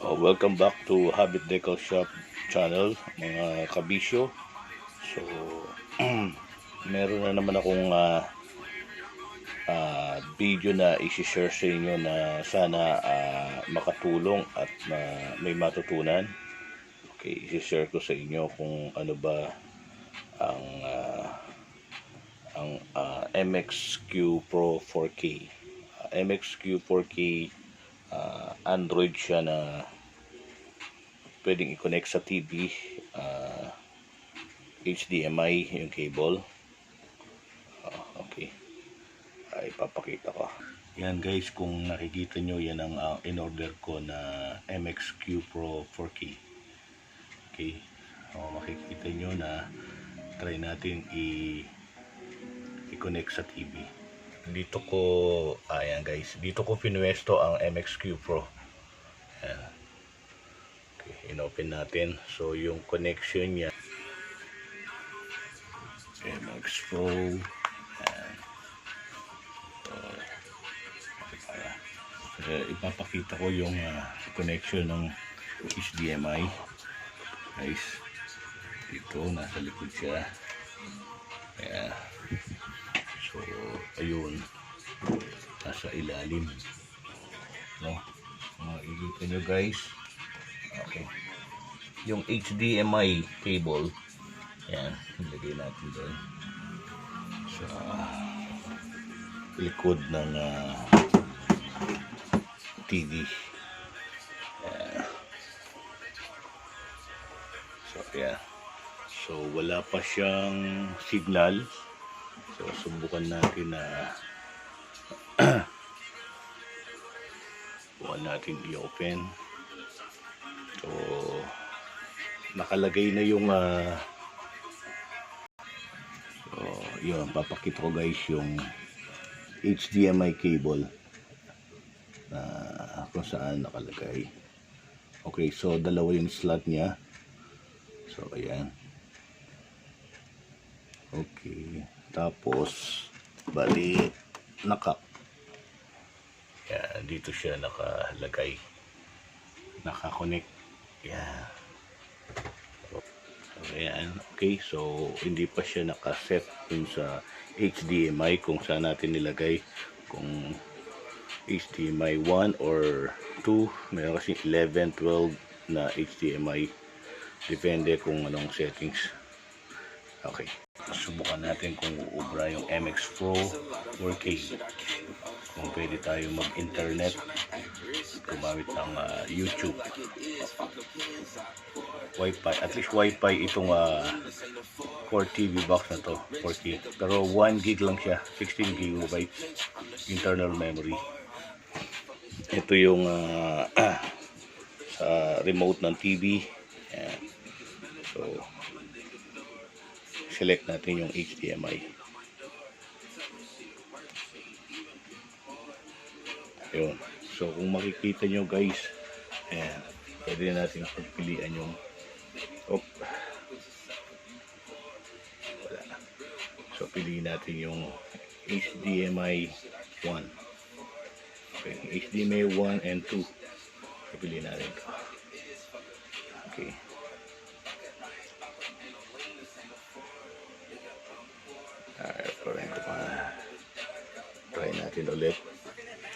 Welcome back to Habit Decal Shop channel, mga kabisyo. So, meron na naman akong video na isi-share sa inyo na sana makatulong at may matutunan. Okay, isi-share ko sa inyo kung ano ba ang MXQ Pro 4K. MXQ 4K, Android siya na pwedeng i-connect sa TV, HDMI yung cable. Okay, ipapakita ko. Yan guys, kung nakikita nyo, yan ang in-order ko na MXQ Pro 4K. Okay, makikita nyo na try natin i-connect sa TV. Dito ko, ayan guys, dito ko pinuwesto ang MXQ Pro. Ayan. Okay, in-open natin. So, yung connection niya, MX Pro. Ayan. So, ipapakita ko yung connection ng HDMI. Guys, dito, nasa likod siya. Ayan. So, ayun, nasa ilalim, no? Makikita nyo guys. Okay, yung HDMI cable, yan, ilagay natin doon sa likod ng TV. So, yan. So, wala pa siyang signal. So, subukan natin na i-open. So, nakalagay na yung so, yun, papakita ko guys yung HDMI cable na kung saan nakalagay. Okay, so dalawa yung slot niya. So, ayan. Okay. Tapos, bali, yan, dito siya nakalagay. Nakakonect. Yan. Ayan. Okay, so, hindi pa siya nakaset dun sa HDMI kung saan natin nilagay. Kung HDMI 1 or 2, meron kasi 11, 12 na HDMI. Depende kung anong settings. Okay. Subukan natin kung uubra yung MX Pro 4K. Kung pwede tayo mag-internet, gumamit ng YouTube, Wi-Fi. At least Wi-Fi itong core TV box na to, 4K. Pero 1 gig lang siya, 16 gigabytes internal memory. Ito yung sa remote ng TV. Ayan. So, select natin yung HDMI. Ayun. So, kung makikita nyo guys, ayan, pwede natin pagpilian yung wala. So, piliin natin yung HDMI 1. Okay, HDMI 1 and 2. Piliin natin ito. Okay. Try natin ulit.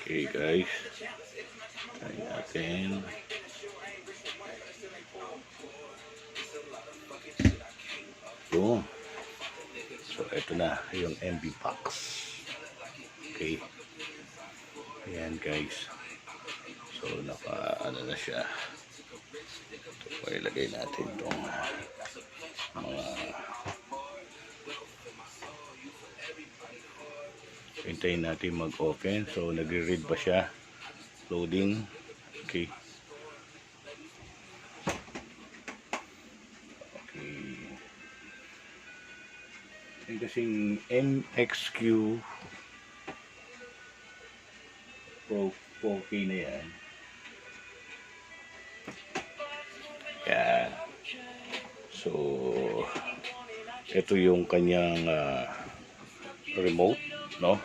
Okay guys, try natin. Boom. So ito na yung MB box. Okay, ayan guys. So naka na siya. Ito, ilagay natin itong mga, hintayin natin mag-open. So, nagre-read ba siya? Loading. Okay. Okay. Yung kasing MXQ Pro 4K na yan. Yan. So, ito yung kanyang remote, no?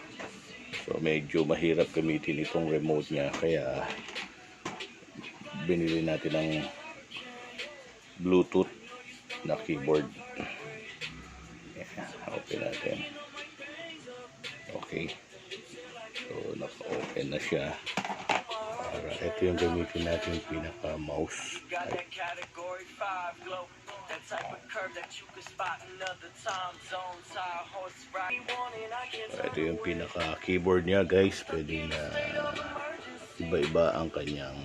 So medyo mahirap gamitin itong remote niya, kaya binili natin ng Bluetooth na keyboard. Yan, open natin. Okay. So, naka-open na siya. Para ito yung gamitin natin yung pinaka-mouse. So, ito yung pinaka-keyboard niya, guys. Pwede na iba-iba ang kanyang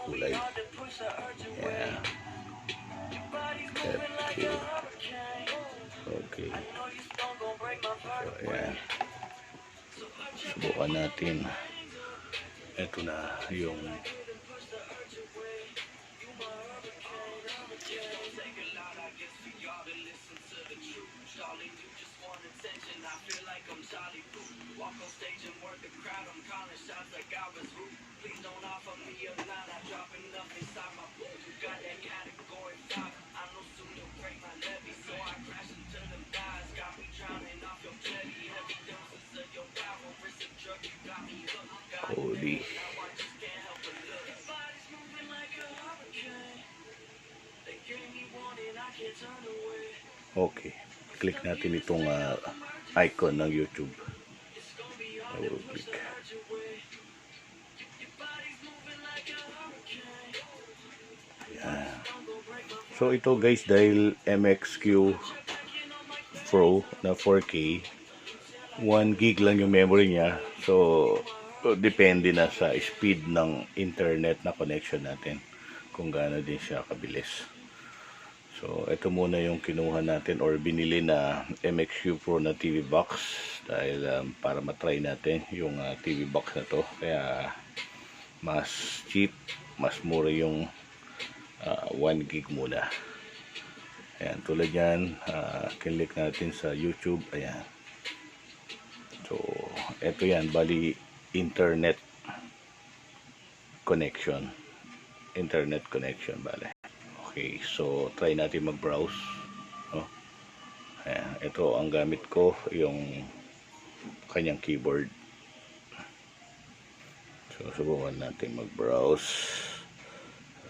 kulay. Yeah. F2. Okay. So, ayan. Subukan natin. Ito na yung Cody. Okay. Click natin itong icon ng YouTube. Click. Ayan. So ito guys, dahil MXQ Pro na 4K, 1 gig lang yung memory niya. So depende na sa speed ng internet na connection natin kung gaano din siya kabilis. So ito muna yung kinuha natin or binili na MXQ Pro na TV box dahil para matry natin yung TV box na to. Kaya mas cheap, mas mura yung 1 gig muna. Ayan, tulad yan, click natin sa YouTube. Ayan. So ito yan, bali internet connection bale. Okay, so try natin mag-browse. Ayan, ito ang gamit ko, yung kanyang keyboard. So subukan natin mag-browse.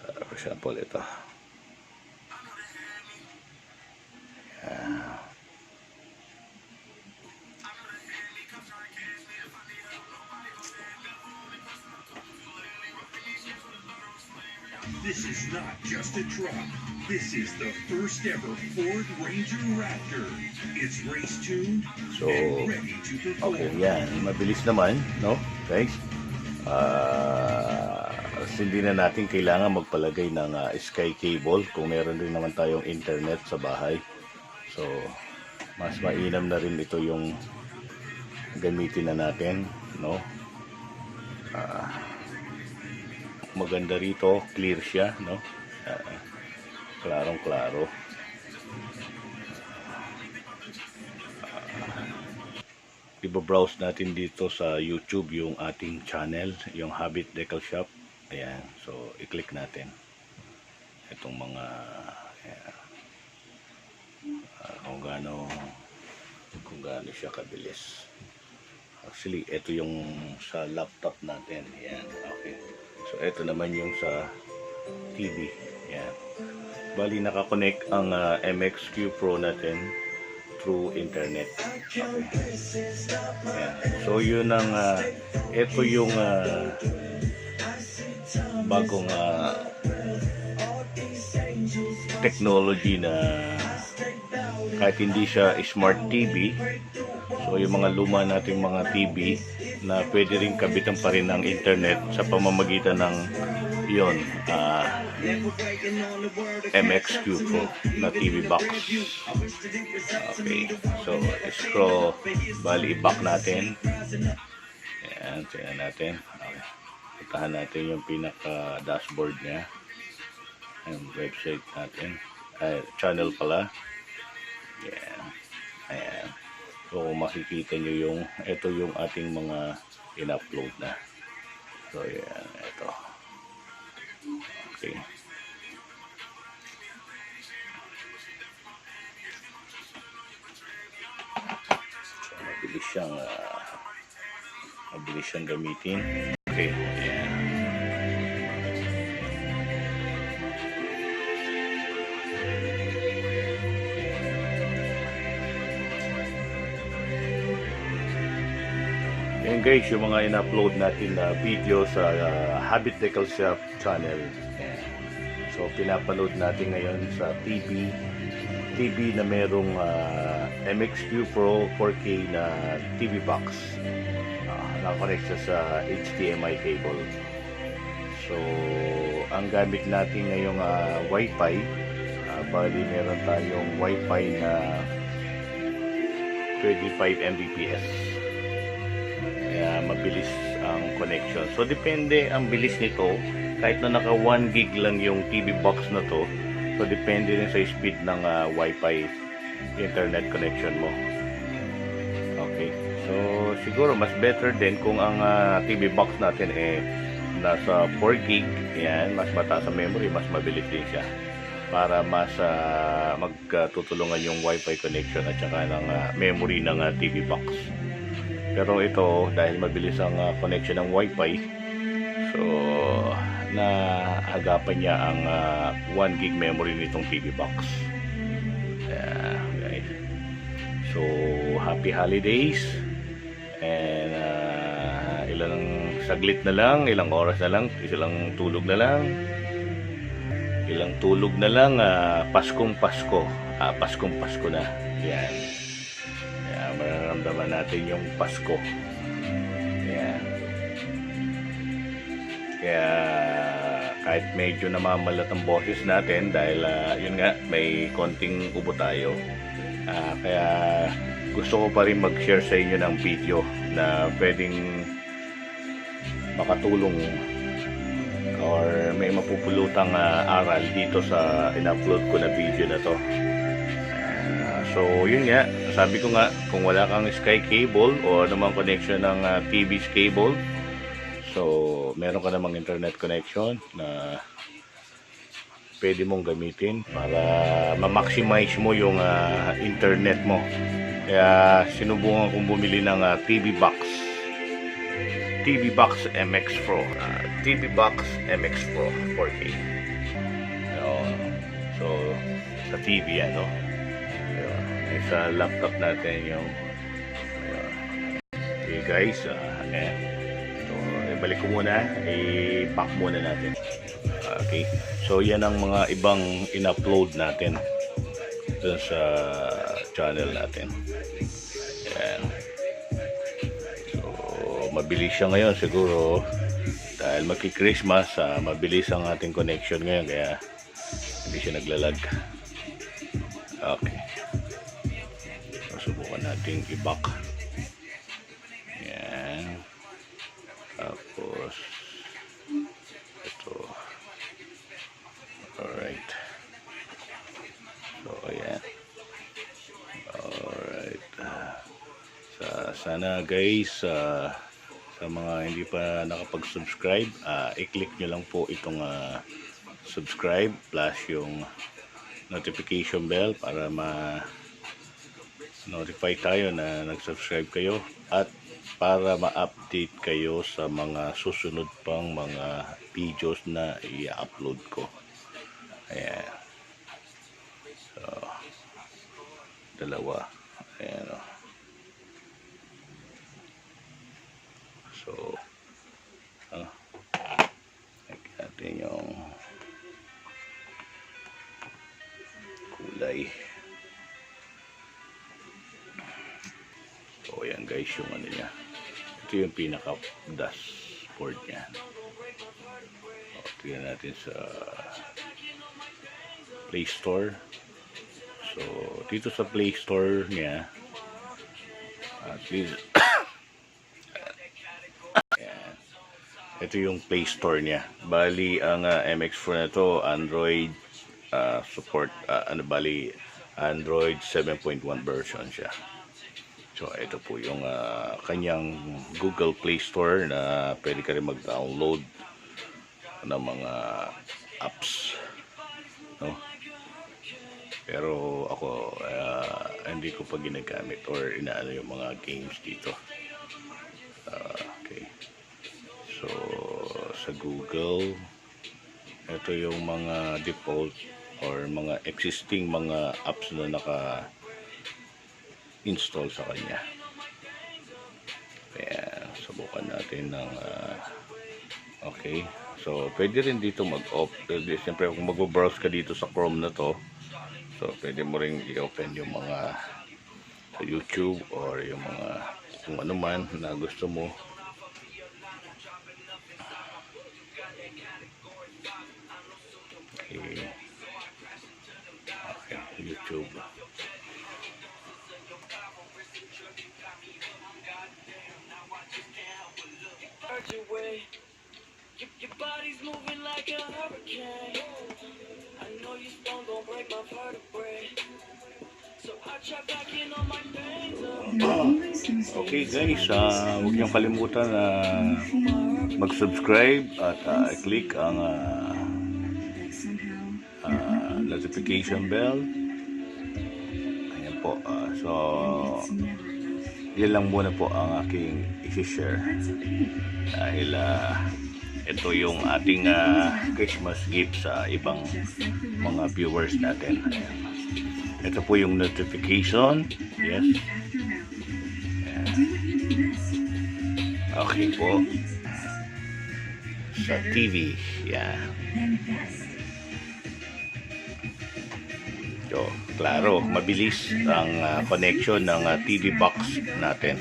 For example, ito. Ayan. This is not just a truck. This is the first ever Ford Ranger Raptor. It's race tuned and ready to perform. Okay, yan. Mabilis naman, no? Guys. Hindi na natin kailangan magpalagay ng Sky cable kung meron rin naman tayong internet sa bahay. So, mas mainam na rin ito yung gamitin na natin, no? Maganda rito, clear siya, no? Klarong-klaro. Iba-browse natin dito sa YouTube yung ating channel, yung Habit Decal Shop. Ayan, so i-click natin itong mga kung gaano siya kabilis. Actually, ito yung sa laptop natin. Ayan, okay. So, ito naman yung sa TV. Ayan. Bali, nakakonect ang MXQ Pro natin through internet. Okay. Ayan. So, yun ang, ito yung bagong technology na kahit hindi siya smart TV, so yung mga luma nating mga TV na pwede rin kabitan pa rin ng internet sa pamamagitan ng yon MXQ Pro na TV box. Okay, so scroll, bali i-back natin. Ayan, tingnan natin. Okay. Puntahan natin yung pinaka dashboard niya, yung website natin, channel pala. Ayan. Ayan. So makikita nyo yung, ito yung ating mga in-upload na. So yan, ito. Okay. So mabilis siyang gamitin. Okay, ayan. Ayan guys, yung mga in-upload natin na video sa Habit Decal Shop channel. Ayan. So pinapanood natin ngayon sa TV na merong MXQ Pro 4K na TV box. Nakakonect sa HDMI cable. So ang gamit natin ngayong Wi-Fi, bali meron tayong Wi-Fi na 25 Mbps. Kaya mabilis ang connection. So depende ang bilis nito. Kahit na naka 1 gig lang yung TV box na to, so depende rin sa speed ng Wi-Fi internet connection mo. Okay. So siguro mas better din kung ang TV box natin nasa 4 gig. Yan, mas mataas ang memory, mas mabilis din siya. Para mas magtutulungan yung Wi-Fi connection at saka ng memory ng TV box. Pero ito, dahil mabilis ang connection ng Wi-Fi, so naagapan niya ang 1 gig memory nitong TV box. Guys. So happy holidays, and ilang saglit na lang, ilang oras na lang, ilang tulog na lang, Paskong Pasko. Paskong Pasko na. Yan. Mararamdaman natin yung Pasko. Yan. Kaya kahit medyo namamalat ang boses natin dahil yun nga, may konting ubo tayo. Kaya gusto ko pa rin mag-share sa inyo ng video na pwedeng makatulong or may mapupulutang aral dito sa in-upload ko na video na to. So yun nga, sabi ko nga, kung wala kang Sky cable o namang connection ng TV's cable, so meron ka namang internet connection na pwede mong gamitin para ma-maximize mo yung internet mo. Kaya sinubukan kong bumili ng TV box MX Pro. TV box MX Pro 4K. So sa TV yan, no? Sa laptop natin yung okay guys, so ibalik ko muna, i-pack muna natin. Okay, so yan ang mga ibang in-upload natin dun sa channel natin. Yan. So mabilis siya ngayon siguro dahil magki-Christmas, mabilis ang ating connection ngayon kaya hindi siya naglalag. Okay, subukan natin i-back. Yan. Tapos ito. Alright. So ayan. Alright. Sana guys, sa mga hindi pa nakapag-subscribe, i-click nyo lang po itong subscribe plus yung notification bell para notify tayo na nag-subscribe kayo at para ma-update kayo sa mga susunod pang mga videos na i-upload ko. Ayan. So, dalawa. Ayan o. So, lagyan natin yung kulay. So ayan guys, yung ano niya, ito yung pinaka dashboard niya. Tingnan natin sa Play Store. So dito sa Play Store niya, at least ito yung Play Store niya. Bali ang MX Pro na to, Android support, Android 7.1 version siya. So ito po yung kanyang Google Play Store na pwede ka rin mag-download ng mga apps, no? Pero ako hindi ko pa ginagamit or inaano yung mga games dito. Okay. So sa Google, ito yung mga default or mga existing mga apps na naka-install sa kanya. Ayan. Subukan natin ng okay. So, pwede rin dito mag-off. Siyempre, kung mag-browse ka dito sa Chrome na to, so, pwede mo rin i-open yung mga sa YouTube or yung mga kung ano man na gusto mo. Okay. Okay, YouTube. Your body's moving like a hurricane. I know you stoned, gon' break my vertebrae. So I try back in on my veins. Okay guys, huwag niyong kalimutan na mag-subscribe at i-click ang notification bell. Ayan po. So, yan lang muna po ang aking i-share. Dahil ito yung ating Christmas gift sa ibang mga viewers natin. Ayan. Ito po yung notification. Yes. Ayan. Okay po. Sa TV. Yan. So, klaro, mabilis ang connection ng TV box natin.